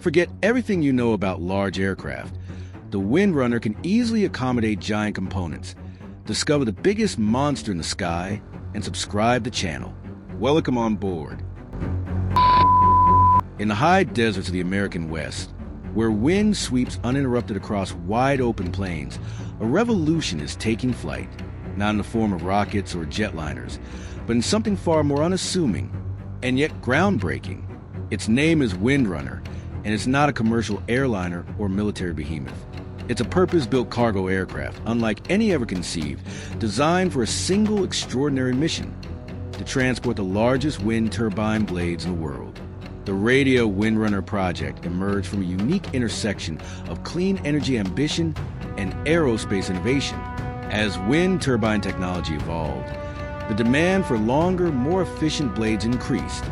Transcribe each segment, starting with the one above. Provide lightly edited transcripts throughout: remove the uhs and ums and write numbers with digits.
Forget everything you know about large aircraft. The Windrunner can easily accommodate giant components. Discover the biggest monster in the sky and subscribe to the channel. Welcome on board. In the high deserts of the American West, where wind sweeps uninterrupted across wide-open plains, a revolution is taking flight, not in the form of rockets or jetliners, but in something far more unassuming and yet groundbreaking. Its name is Windrunner, and it's not a commercial airliner or military behemoth. It's a purpose-built cargo aircraft, unlike any ever conceived, designed for a single extraordinary mission: to transport the largest wind turbine blades in the world. The Radio Windrunner project emerged from a unique intersection of clean energy ambition and aerospace innovation. As wind turbine technology evolved, the demand for longer, more efficient blades increased.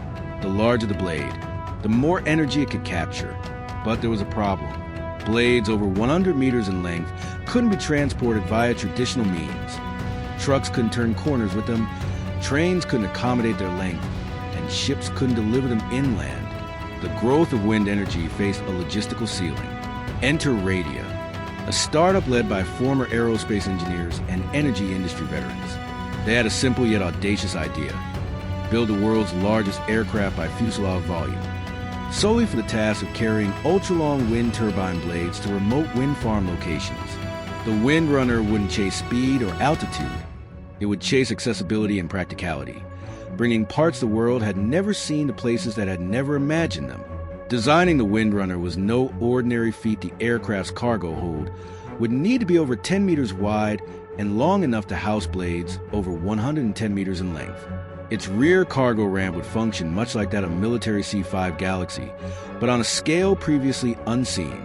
The larger the blade, the more energy it could capture. But there was a problem. Blades over 100 meters in length couldn't be transported via traditional means. Trucks couldn't turn corners with them, trains couldn't accommodate their length, and ships couldn't deliver them inland. The growth of wind energy faced a logistical ceiling. Enter Radia, a startup led by former aerospace engineers and energy industry veterans. They had a simple yet audacious idea: build the world's largest aircraft by fuselage volume, solely for the task of carrying ultra-long wind turbine blades to remote wind farm locations. The Windrunner wouldn't chase speed or altitude. It would chase accessibility and practicality, bringing parts the world had never seen to places that had never imagined them. Designing the Windrunner was no ordinary feat. The aircraft's cargo hold would need to be over 10 meters wide and long enough to house blades over 110 meters in length. Its rear cargo ramp would function much like that of military C-5 Galaxy, but on a scale previously unseen.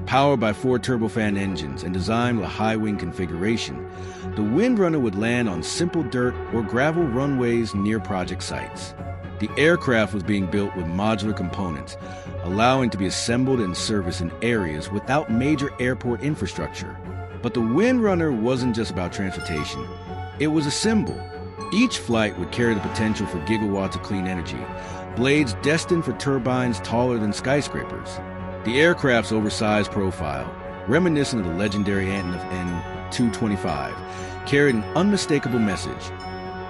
Powered by 4 turbofan engines and designed with a high-wing configuration, the Windrunner would land on simple dirt or gravel runways near project sites. The aircraft was being built with modular components, allowing to be assembled and serviced in areas without major airport infrastructure. But the Windrunner wasn't just about transportation. It was a symbol. Each flight would carry the potential for gigawatts of clean energy, blades destined for turbines taller than skyscrapers. The aircraft's oversized profile, reminiscent of the legendary Antonov N-225, carried an unmistakable message.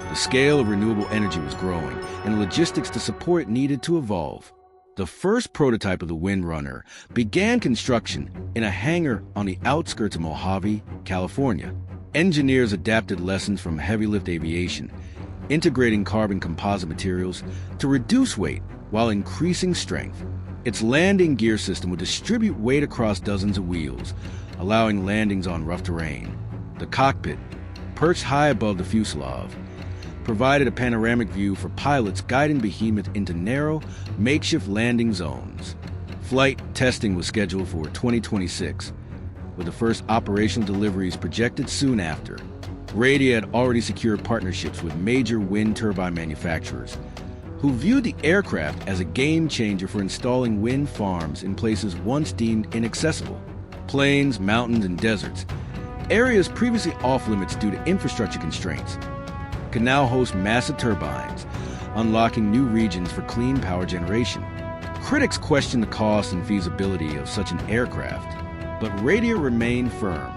The scale of renewable energy was growing, and the logistics to support it needed to evolve. The first prototype of the Windrunner began construction in a hangar on the outskirts of Mojave, California. Engineers adapted lessons from heavy-lift aviation, integrating carbon composite materials to reduce weight while increasing strength. Its landing gear system would distribute weight across dozens of wheels, allowing landings on rough terrain. The cockpit, perched high above the fuselage, provided a panoramic view for pilots guiding Behemoth into narrow, makeshift landing zones. Flight testing was scheduled for 2026, with the first operational deliveries projected soon after. Radia had already secured partnerships with major wind turbine manufacturers, who viewed the aircraft as a game-changer for installing wind farms in places once deemed inaccessible. Plains, mountains, and deserts, areas previously off-limits due to infrastructure constraints, could now host massive turbines, unlocking new regions for clean power generation. Critics questioned the cost and feasibility of such an aircraft, but Radia remained firm.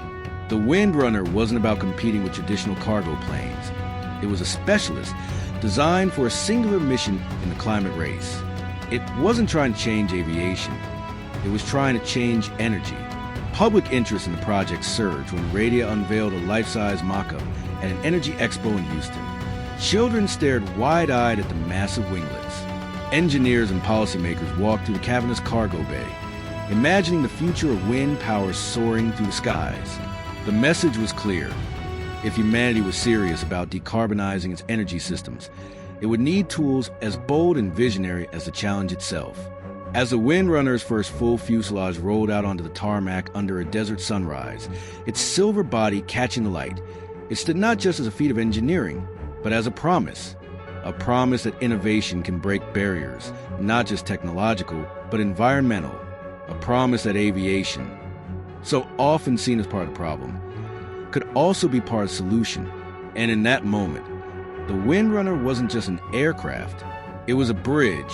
The Windrunner wasn't about competing with traditional cargo planes. It was a specialist designed for a singular mission in the climate race. It wasn't trying to change aviation. It was trying to change energy. Public interest in the project surged when Radia unveiled a life-size mock-up at an energy expo in Houston. Children stared wide-eyed at the massive winglets. Engineers and policymakers walked through the cavernous cargo bay, imagining the future of wind power soaring through the skies. The message was clear. If humanity was serious about decarbonizing its energy systems, it would need tools as bold and visionary as the challenge itself. As the Windrunner's first full fuselage rolled out onto the tarmac under a desert sunrise, its silver body catching the light, it stood not just as a feat of engineering, but as a promise that innovation can break barriers, not just technological, but environmental. A promise that aviation, so often seen as part of the problem, could also be part of the solution. And in that moment, the Windrunner wasn't just an aircraft. It was a bridge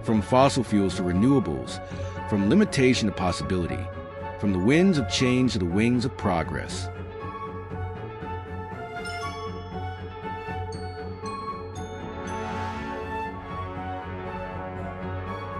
from fossil fuels to renewables, from limitation to possibility, from the winds of change to the wings of progress.